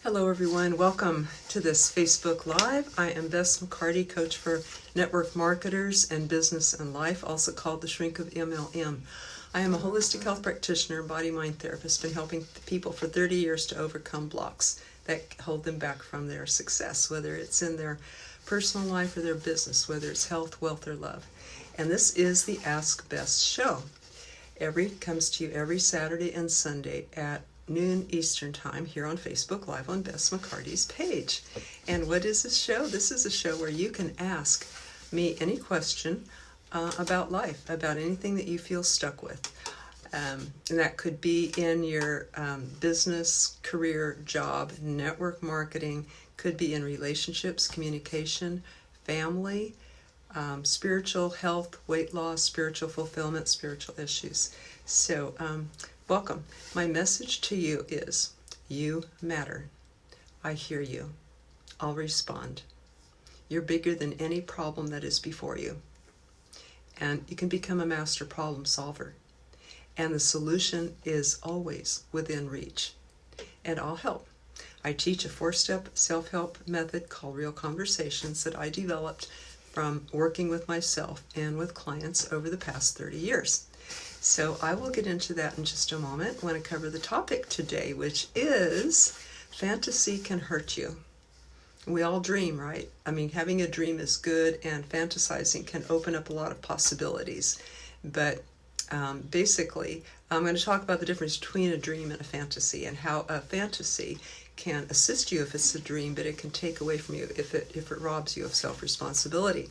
Hello everyone, welcome to this Facebook Live. I am Bess McCarty, coach for network marketers and business and life, also called the Shrink of MLM. I am a holistic health practitioner and body-mind therapist, been helping people for 30 years to overcome blocks that hold them back from their success, whether it's in their personal life or their business, whether it's health, wealth, or love. And this is the Ask Bess show. Comes to you every Saturday and Sunday at noon Eastern Time here on Facebook Live on Bess McCarty's page. And what is this show? This is a show where you can ask me any question about life, about anything that you feel stuck with. And that could be in your business, career, job, network marketing, could be in relationships, communication, family, spiritual health, weight loss, spiritual fulfillment, spiritual issues. So, welcome. My message to you is, you matter. I hear you. I'll respond. You're bigger than any problem that is before you. And you can become a master problem solver. And the solution is always within reach. And I'll help. I teach a 4-step self-help method called Real Conversations that I developed from working with myself and with clients over the past 30 years. So I will get into that in just a moment. I want to cover the topic today, which is fantasy can hurt you. We all dream, right? I mean, having a dream is good, and fantasizing can open up a lot of possibilities. But basically, I'm going to talk about the difference between a dream and a fantasy, and how a fantasy can assist you if it's a dream, but it can take away from you if it robs you of self-responsibility.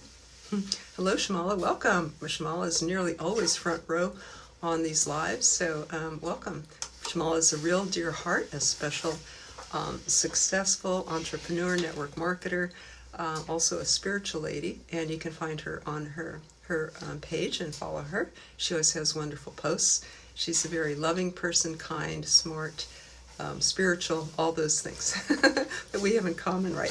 Hello, Shamala. Welcome. Shamala is nearly always front row on these lives, so welcome. Shamala is a real dear heart, a special, successful entrepreneur, network marketer, also a spiritual lady, and you can find her on her page and follow her. She always has wonderful posts. She's a very loving person, kind, smart, spiritual, all those things that we have in common, right?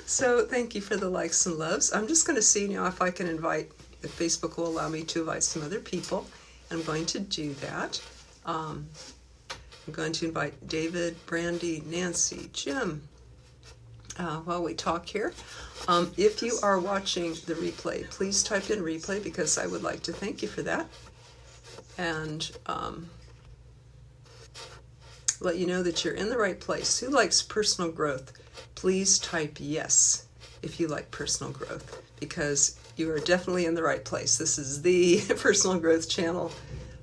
So thank you for the likes and loves. I'm just going to see now if I can if Facebook will allow me to invite some other people. I'm going to do that. I'm going to invite David, Brandy, Nancy, Jim, while we talk here. If you are watching the replay, please type in replay, because I would like to thank you for that. And let you know that you're in the right place. Who likes personal growth? Please type yes if you like personal growth, because you are definitely in the right place. This is the personal growth channel,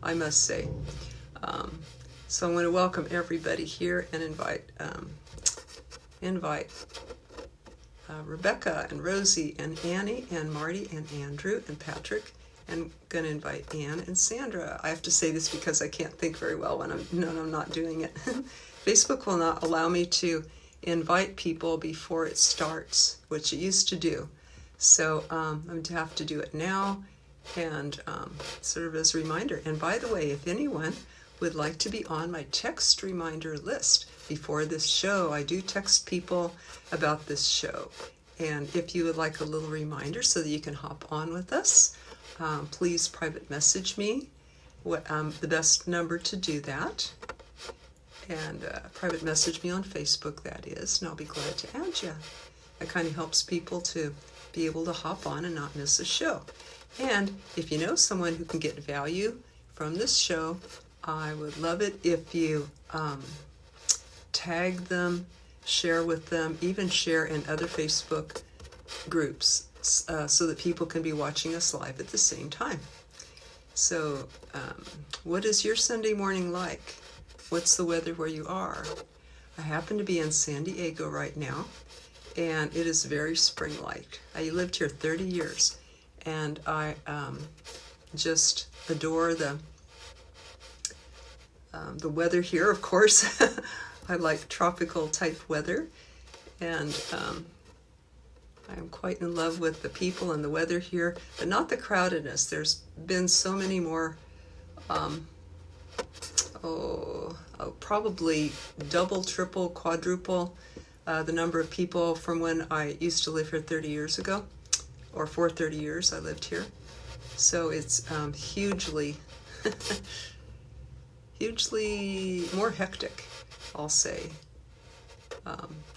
I must say. So I'm going to welcome everybody here and invite Rebecca and Rosie and Annie and Marty and Andrew and Patrick. And I'm going to invite Ann and Sandra. I have to say this because I can't think very well when I'm not doing it. Facebook will not allow me to invite people before it starts, which it used to do. So I'm going to have to do it now, and sort of as a reminder. And by the way, if anyone would like to be on my text reminder list before this show, I do text people about this show. And if you would like a little reminder so that you can hop on with us, please private message me the best number to do that. And private message me on Facebook, that is, and I'll be glad to add you. That kind of helps people to be able to hop on and not miss a show. And if you know someone who can get value from this show, I would love it if you tag them, share with them, even share in other Facebook groups, so that people can be watching us live at the same time. So what is your Sunday morning like? What's the weather where you are? I happen to be in San Diego right now, and it is very spring-like. I lived here 30 years, and I just adore the weather here, of course. I like tropical type weather, and I am quite in love with the people and the weather here, but not the crowdedness. There's been so many more probably double, triple, quadruple the number of people from when I used to live here 30 years ago, or for 30 years I lived here. So it's hugely more hectic. I'll say.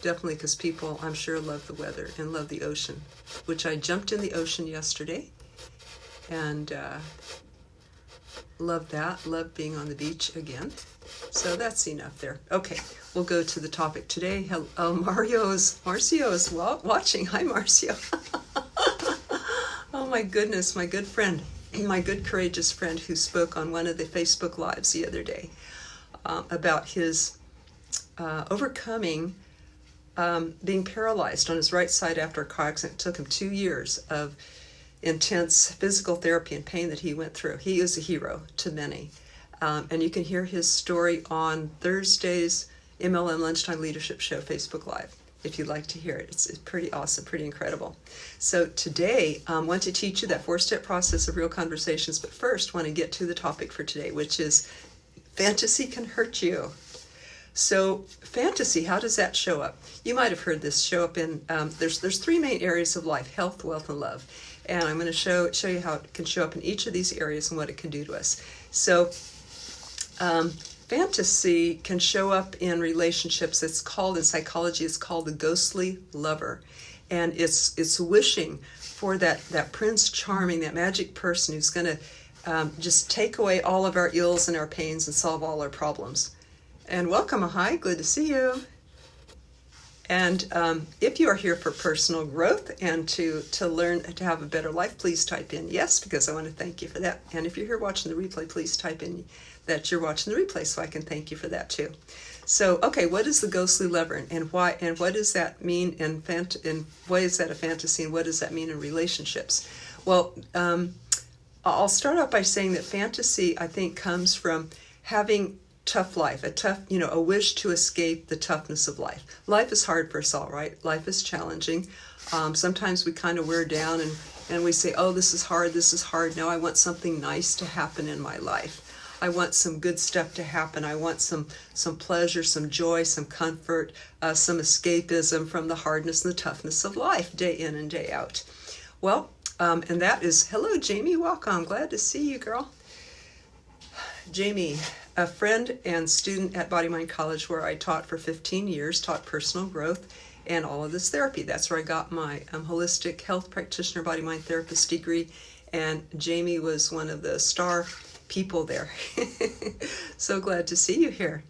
Definitely because people, I'm sure, love the weather and love the ocean, which I jumped in the ocean yesterday and loved that. Loved being on the beach again. So that's enough there. Okay, we'll go to the topic today. Marcio is watching. Hi, Marcio. Oh my goodness, my good friend, my good courageous friend who spoke on one of the Facebook Lives the other day about his overcoming being paralyzed on his right side after a car accident. It took him 2 years of intense physical therapy and pain that he went through. He is a hero to many. And you can hear his story on Thursday's MLM Lunchtime Leadership Show Facebook Live, if you'd like to hear it. It's pretty awesome, pretty incredible. So today, I want to teach you that 4-step process of real conversations, but first want to get to the topic for today, which is fantasy can hurt you. So fantasy, how does that show up? You might have heard this show up in, there's 3 main areas of life: health, wealth, and love. And I'm going to show you how it can show up in each of these areas and what it can do to us. So fantasy can show up in relationships. It's called, in psychology, it's called the ghostly lover. And it's wishing for that Prince Charming, that magic person who's going to just take away all of our ills and our pains and solve all our problems. And welcome, Ahai, good to see you. And if you are here for personal growth and to learn to have a better life, please type in yes, because I want to thank you for that. And if you're here watching the replay, please type in that you're watching the replay so I can thank you for that too. So, okay, what is the ghostly lover, and why, and what does that mean and why is that a fantasy, and what does that mean in relationships? Well, I'll start out by saying that fantasy, I think, comes from having tough life, a wish to escape the toughness of life. Life is hard for us all, right? Life is challenging. Sometimes we kind of wear down and we say, oh, this is hard. Now I want something nice to happen in my life. I want some good stuff to happen. I want some pleasure, some joy, some comfort, some escapism from the hardness and the toughness of life, day in and day out. Well, and that is, hello, Jamie, welcome. Glad to see you, girl. Jamie, a friend and student at Body Mind College, where I taught for 15 years, taught personal growth and all of this therapy. That's where I got my holistic health practitioner, body mind therapist degree, and Jamie was one of the star people there. So glad to see you here.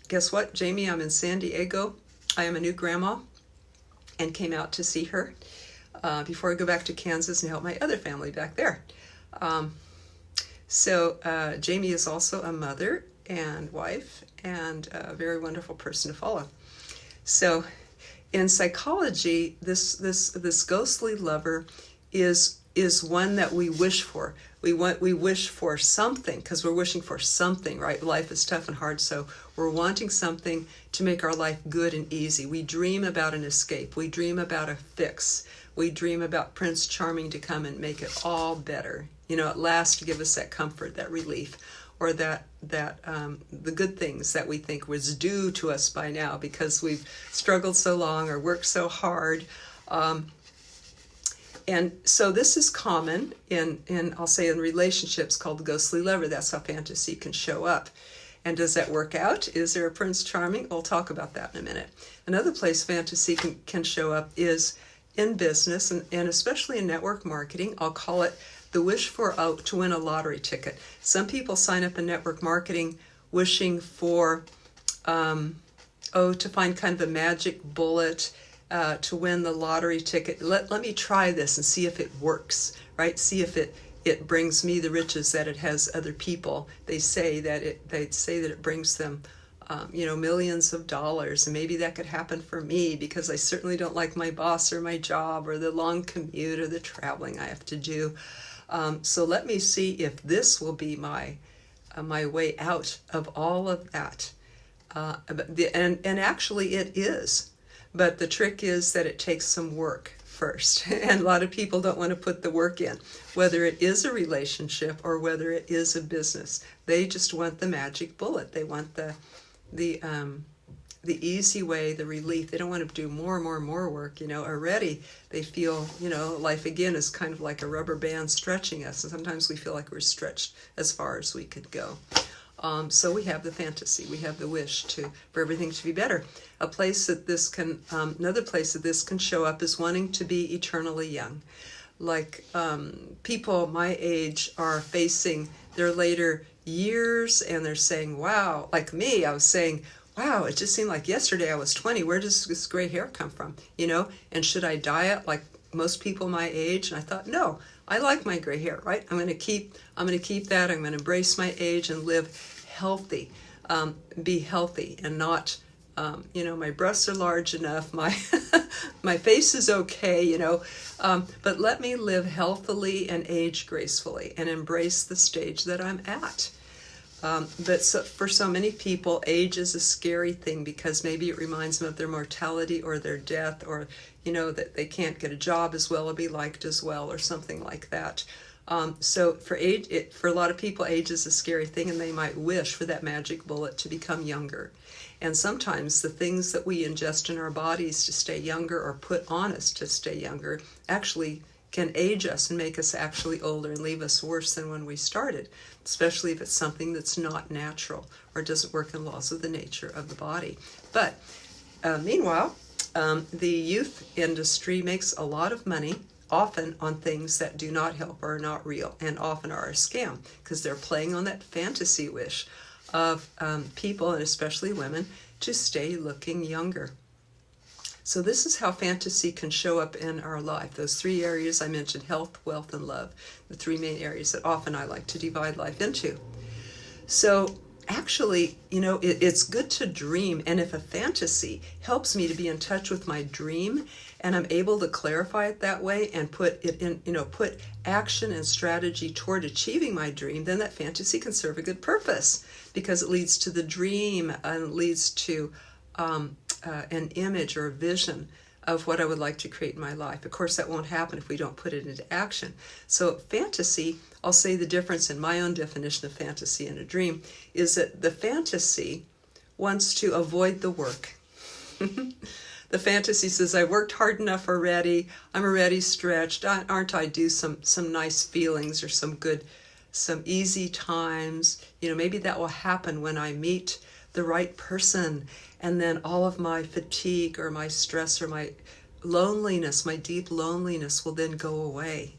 Guess what, Jamie? I'm in San Diego. I am a new grandma and came out to see her before I go back to Kansas and help my other family back there. So Jamie is also a mother and wife and a very wonderful person to follow. So in psychology, this ghostly lover is one that we wish for. We wish for something because we're wishing for something, right? Life is tough and hard, so we're wanting something to make our life good and easy. We dream about an escape. We dream about a fix. We dream about Prince Charming to come and make it all better. At last to give us that comfort, that relief, or that the good things that we think was due to us by now because we've struggled so long or worked so hard. And so this is common in I'll say in relationships, called the ghostly lover. That's how fantasy can show up. And does that work out? Is there a Prince Charming? We'll talk about that in a minute. Another place fantasy can show up is in business and especially in network marketing. I'll call it the wish to win a lottery ticket. Some people sign up in network marketing wishing for, to find kind of a magic bullet, to win the lottery ticket. Let me try this and see if it works, right? See if it brings me the riches that it has other people. They say that it brings them millions of dollars, and maybe that could happen for me because I certainly don't like my boss or my job or the long commute or the traveling I have to do. So let me see if this will be my way out of all of that. And actually it is. But the trick is that it takes some work first. And a lot of people don't want to put the work in, whether it is a relationship or whether it is a business. They just want the magic bullet. They want the easy way, the relief. They don't want to do more work. Already they feel, life again is kind of like a rubber band stretching us. And sometimes we feel like we're stretched as far as we could go. So we have the fantasy, we have the wish for everything to be better. A place that this can, another place that this can show up is wanting to be eternally young. Like people my age are facing their later years, and they're saying, wow, like me, I was saying, wow, it just seemed like yesterday I was 20. Where does this gray hair come from? And should I dye it like most people my age? And I thought, no, I like my gray hair, right? I'm going to keep that. I'm going to embrace my age and live healthy, be healthy, and not, my breasts are large enough. My my face is okay, but let me live healthily and age gracefully and embrace the stage that I'm at. But for so many people, age is a scary thing because maybe it reminds them of their mortality or their death, or that they can't get a job as well or be liked as well or something like that. So for a lot of people, age is a scary thing, and they might wish for that magic bullet to become younger. And sometimes the things that we ingest in our bodies to stay younger or put on us to stay younger actually can age us and make us actually older and leave us worse than when we started, especially if it's something that's not natural or doesn't work in laws of the nature of the body. But meanwhile, the youth industry makes a lot of money, often on things that do not help or are not real, and often are a scam, because they're playing on that fantasy wish of people, and especially women, to stay looking younger. So this is how fantasy can show up in our life. Those three areas I mentioned, health, wealth, and love, the three main areas that often I like to divide life into. So actually, it's good to dream, and if a fantasy helps me to be in touch with my dream, and I'm able to clarify it that way and put it in, put action and strategy toward achieving my dream, then that fantasy can serve a good purpose, because it leads to the dream and leads to an image or a vision of what I would like to create in my life. Of course, that won't happen if we don't put it into action. So fantasy, I'll say the difference in my own definition of fantasy and a dream is that the fantasy wants to avoid the work. The fantasy says, I worked hard enough already, I'm already stretched, aren't I due some nice feelings or some easy times? Maybe that will happen when I meet the right person, and then all of my fatigue or my stress or my loneliness, my deep loneliness will then go away.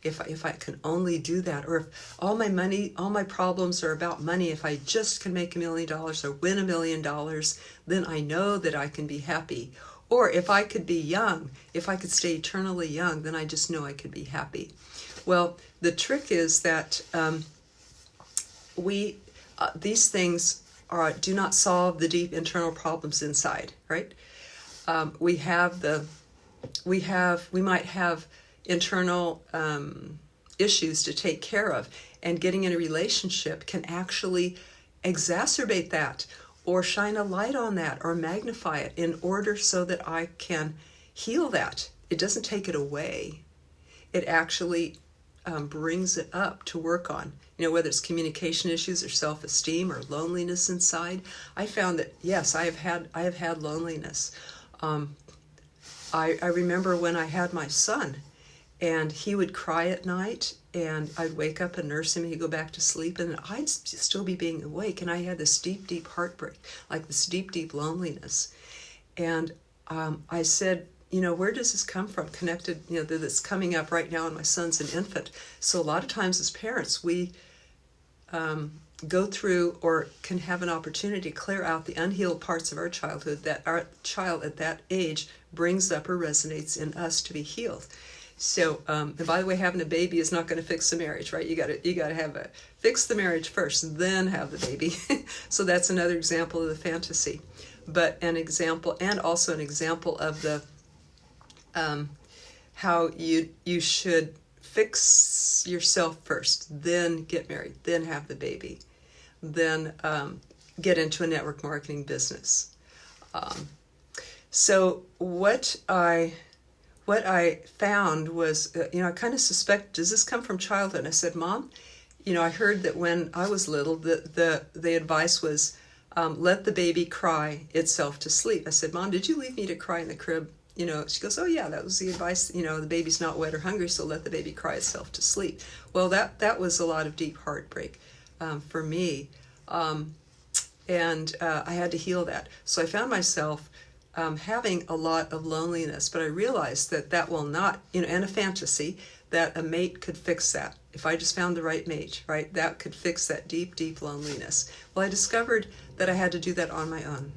If I can only do that, or if all my problems are about money, if I just can make $1 million or win $1 million, then I know that I can be happy. Or if I could be young, if I could stay eternally young, then I just know I could be happy. Well, the trick is that these things do not solve the deep internal problems inside, right? We might have internal issues to take care of, and getting in a relationship can actually exacerbate that, or shine a light on that, or magnify it in order so that I can heal that. It doesn't take it away. It actually brings it up to work on. Whether it's communication issues or self-esteem or loneliness inside. I found that, yes, I have had loneliness. I remember when I had my son, and he would cry at night, and I'd wake up and nurse him, and he'd go back to sleep, and I'd still be being awake, and I had this deep, deep heartbreak, like this deep, deep loneliness. And I said, where does this come from? Connected, that's coming up right now, and my son's an infant. So a lot of times as parents, we go through or can have an opportunity to clear out the unhealed parts of our childhood that our child at that age brings up or resonates in us to be healed. So, and by the way, having a baby is not going to fix the marriage, right? You got to fix the marriage first, then have the baby. So that's another example of the fantasy, but an example, and also an example of the how you should fix yourself first, then get married, then have the baby, then get into a network marketing business. So what I found was, I kind of suspect, does this come from childhood? And I said, Mom, I heard that when I was little, the advice was, let the baby cry itself to sleep. I said, Mom, did you leave me to cry in the crib? She goes, oh yeah, that was the advice, the baby's not wet or hungry, so let the baby cry itself to sleep. Well, that was a lot of deep heartbreak for me. And I had to heal that. So I found myself having a lot of loneliness, but I realized that will not, and a fantasy that a mate could fix that. If I just found the right mate, right, that could fix that deep, deep loneliness. Well, I discovered that I had to do that on my own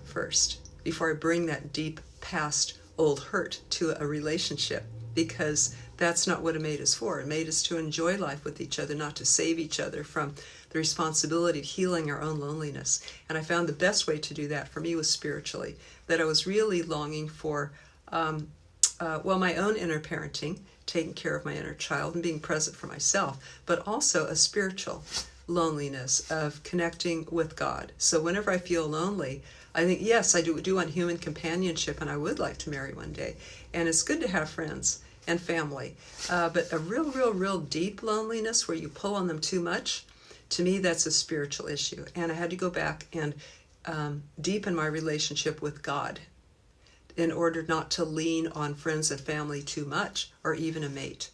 first, before I bring that deep past old hurt to a relationship, because that's not what a mate is for. A mate is to enjoy life with each other, not to save each other from the responsibility of healing our own loneliness. And I found the best way to do that for me was spiritually, that I was really longing for, my own inner parenting, taking care of my inner child and being present for myself, but also a spiritual loneliness of connecting with God. So whenever I feel lonely, I think, yes, I do want human companionship, and I would like to marry one day. And it's good to have friends and family. But a real deep loneliness where you pull on them too much, to me, that's a spiritual issue. And I had to go back and deepen my relationship with God in order not to lean on friends and family too much, or even a mate.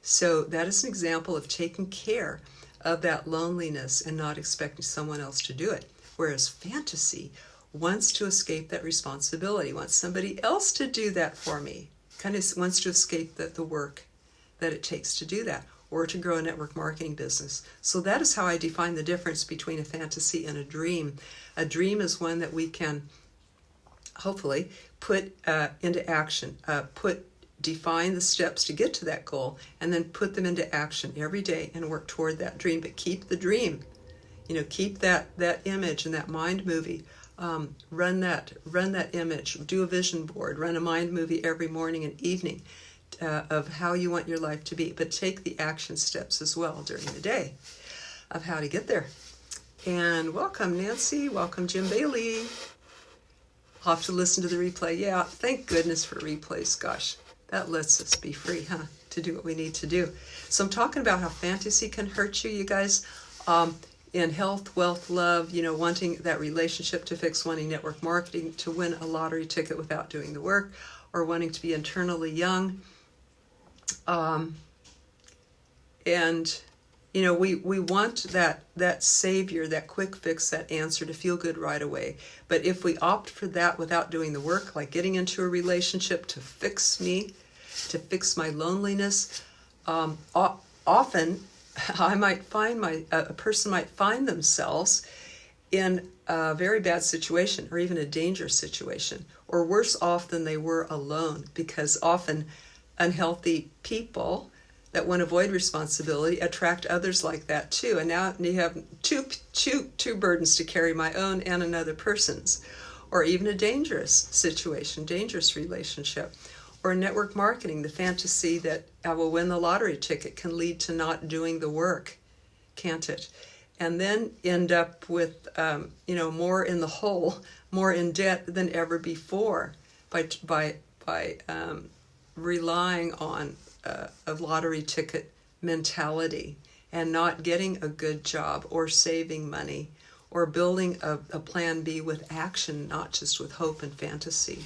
So that is an example of taking care of that loneliness and not expecting someone else to do it. Whereas fantasy wants to escape that responsibility, wants somebody else to do that for me, kind of wants to escape the work that it takes to do that, or to grow a network marketing business. So that is how I define the difference between a fantasy and a dream. A dream is one that we can hopefully put into action, define the steps to get to that goal, and then put them into action every day and work toward that dream. But keep the dream, keep that image and that mind movie. Run that image, do a vision board, run a mind movie every morning and evening of how you want your life to be, but take the action steps as well during the day of how to get there. And welcome Nancy, welcome Jim Bailey. I'll have to listen to the replay. Yeah, thank goodness for replays. Gosh, that lets us be free, to do what we need to do. So I'm talking about how fantasy can hurt you, you guys. In health, wealth, love, wanting that relationship to fix, wanting network marketing to win a lottery ticket without doing the work, or wanting to be internally young. We want that savior, that quick fix, that answer to feel good right away. But if we opt for that without doing the work, like getting into a relationship to fix me, to fix my loneliness, often I might find a person might find themselves in a very bad situation, or even a dangerous situation, or worse off than they were alone, because often unhealthy people that want to avoid responsibility attract others like that too. And now you have two burdens to carry, my own and another person's, or even a dangerous situation, dangerous relationship. Or network marketing, the fantasy that I will win the lottery ticket can lead to not doing the work, can't it? And then end up with, more in the hole, more in debt than ever before by relying on a lottery ticket mentality and not getting a good job, or saving money, or building a plan B with action, not just with hope and fantasy.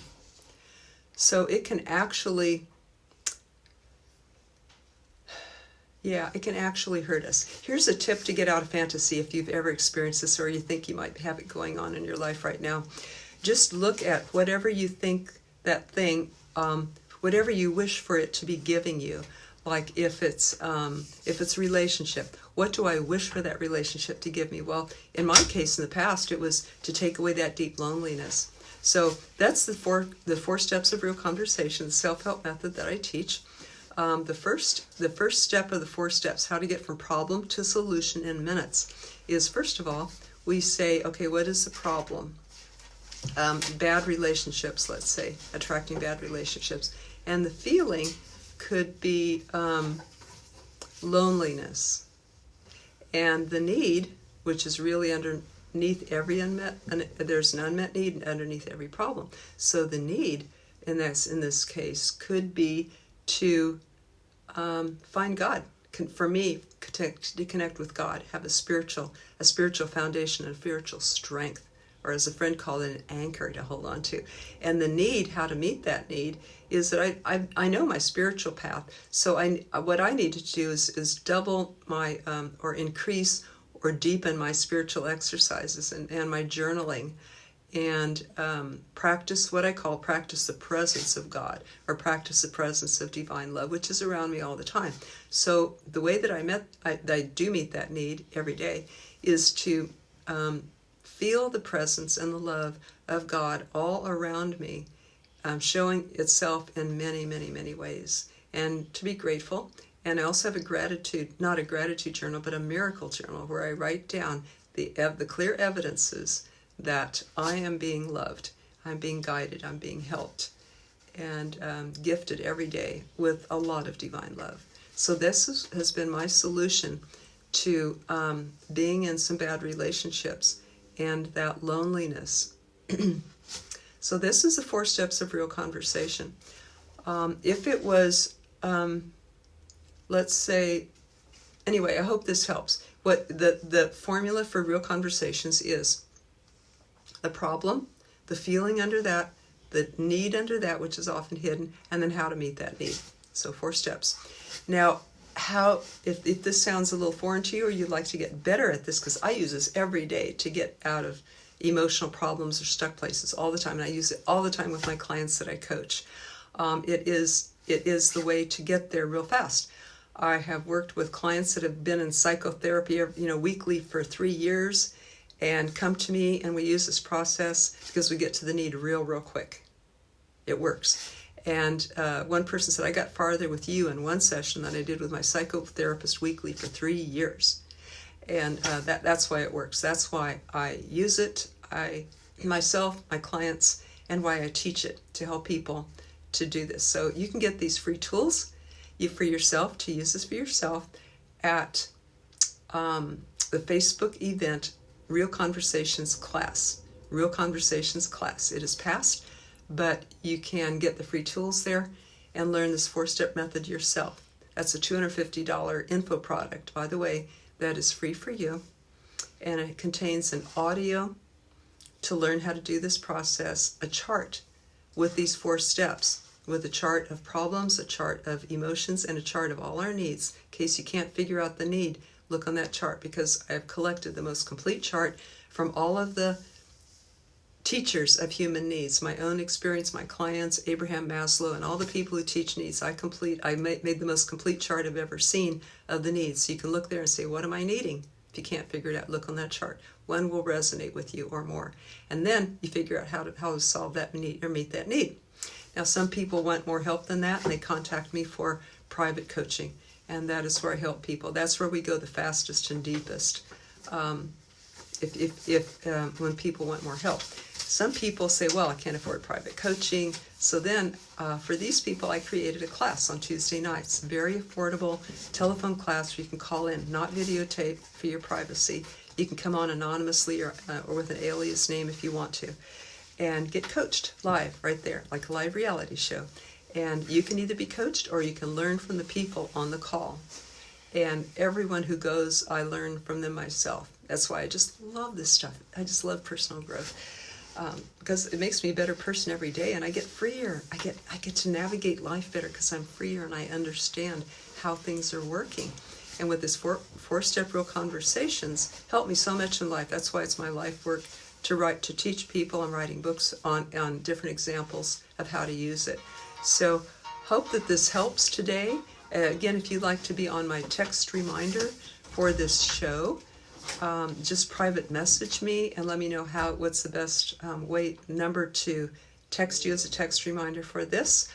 So it can actually, it can actually hurt us. Here's a tip to get out of fantasy if you've ever experienced this, or you think you might have it going on in your life right now. Just look at whatever you think that thing, whatever you wish for it to be giving you. Like if it's relationship, what do I wish for that relationship to give me? Well, in my case in the past, it was to take away that deep loneliness. So that's the four steps of real conversation, the self-help method that I teach. The first step of the 4 steps, how to get from problem to solution in minutes, is first of all, we say, okay, what is the problem? Bad relationships, let's say, attracting bad relationships. And the feeling could be loneliness. And the need, which is really underneath every there's an unmet need underneath every problem. So the need in this case could be to find God. For me, to connect with God, have a spiritual foundation and spiritual strength, or as a friend called it, an anchor to hold on to. And the need, how to meet that need, is that I know my spiritual path. So what I need to do is double my, or increase or deepen my spiritual exercises and my journaling, and practice what I call practice the presence of God, or practice the presence of divine love, which is around me all the time. So the way that I do meet that need every day is to feel the presence and the love of God all around me, showing itself in many, many, many ways, and to be grateful. And I also have a gratitude, not a gratitude journal, but a miracle journal, where I write down the clear evidences that I am being loved, I'm being guided, I'm being helped, and gifted every day with a lot of divine love. So this has been my solution to being in some bad relationships and that loneliness. So this is the 4 steps of real conversation. If it was, let's say, anyway, I hope this helps. What the formula for real conversations is: the problem, the feeling under that, the need under that, which is often hidden, and then how to meet that need. So 4 steps. Now, if this sounds a little foreign to you, or you'd like to get better at this, because I use this every day to get out of emotional problems or stuck places all the time, and I use it all the time with my clients that I coach. It is the way to get there real fast. I have worked with clients that have been in psychotherapy, weekly for 3 years, and come to me, and we use this process because we get to the need real quick. It works. And one person said, I got farther with you in one session than I did with my psychotherapist weekly for 3 years. And that's why it works. That's why I use it, myself, my clients, and why I teach it, to help people to do this. So you can get these free tools for yourself, to use this for yourself, at the Facebook event, Real Conversations Class. Real Conversations Class. It is past, but you can get the free tools there and learn this 4-step method yourself. That's a $250 info product, by the way, that is free for you. And it contains an audio to learn how to do this process, a chart with these 4 steps, with a chart of problems, a chart of emotions, and a chart of all our needs. In case you can't figure out the need, look on that chart, because I've collected the most complete chart from all of the teachers of human needs, my own experience, my clients, Abraham Maslow, and all the people who teach needs. I made the most complete chart I've ever seen of the needs. So you can look there and say, what am I needing? If you can't figure it out, look on that chart. One will resonate with you or more. And then you figure out how to solve that need or meet that need. Now, some people want more help than that, and they contact me for private coaching. And that is where I help people. That's where we go the fastest and deepest, when people want more help. Some people say, well, I can't afford private coaching. So then for these people, I created a class on Tuesday nights. Very affordable telephone class where you can call in, not videotape, for your privacy. You can come on anonymously or with an alias name if you want to, and get coached live right there, like a live reality show. And you can either be coached or you can learn from the people on the call. And everyone who goes, I learn from them myself. That's why I just love this stuff. I just love personal growth. Because it makes me a better person every day, and I get freer. I get to navigate life better because I'm freer and I understand how things are working. And with this 4-step real conversations, help me so much in life. That's why it's my life work to teach people. I'm writing books on different examples of how to use it. So hope that this helps today. Again, if you'd like to be on my text reminder for this show, just private message me and let me know what's the best number to text you as a text reminder for this.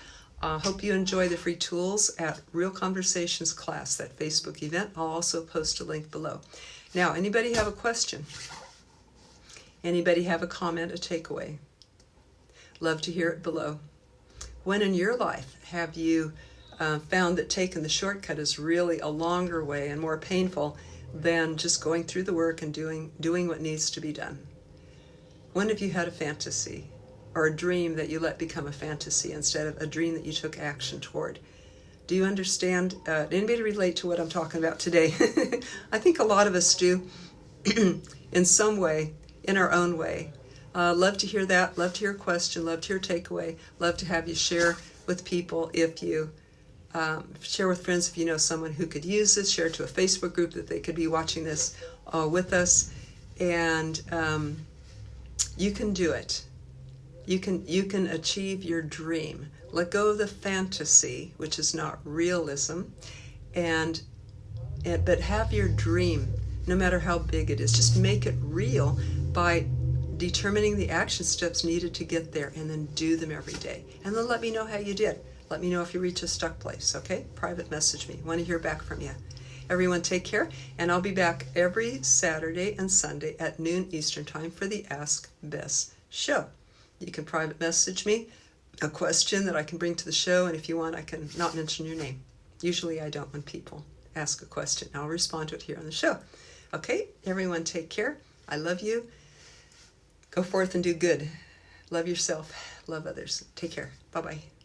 Hope you enjoy the free tools at Real Conversations Class, that Facebook event. I'll also post a link below. Now, anybody have a question? Anybody have a comment, a takeaway? Love to hear it below. When in your life have you found that taking the shortcut is really a longer way and more painful than just going through the work and doing what needs to be done? When have you had a fantasy or a dream that you let become a fantasy instead of a dream that you took action toward? Do you understand? Anybody relate to what I'm talking about today? I think a lot of us do in some way, in our own way. Love to hear that. Love to hear a question. Love to hear a takeaway. Love to have you share with people if you share with friends if you know someone who could use this. Share it to a Facebook group that they could be watching this with us, and you can do it. You can achieve your dream. Let go of the fantasy, which is not realism, but have your dream, no matter how big it is. Just make it real by determining the action steps needed to get there, and then do them every day. And then let me know how you did. Let me know if you reach a stuck place, okay? Private message me. I want to hear back from you. Everyone take care, and I'll be back every Saturday and Sunday at noon Eastern Time for the Ask Bess show. You can private message me a question that I can bring to the show, and if you want, I can not mention your name. Usually I don't when people ask a question. I'll respond to it here on the show. Okay, everyone take care. I love you. Go forth and do good. Love yourself. Love others. Take care. Bye-bye.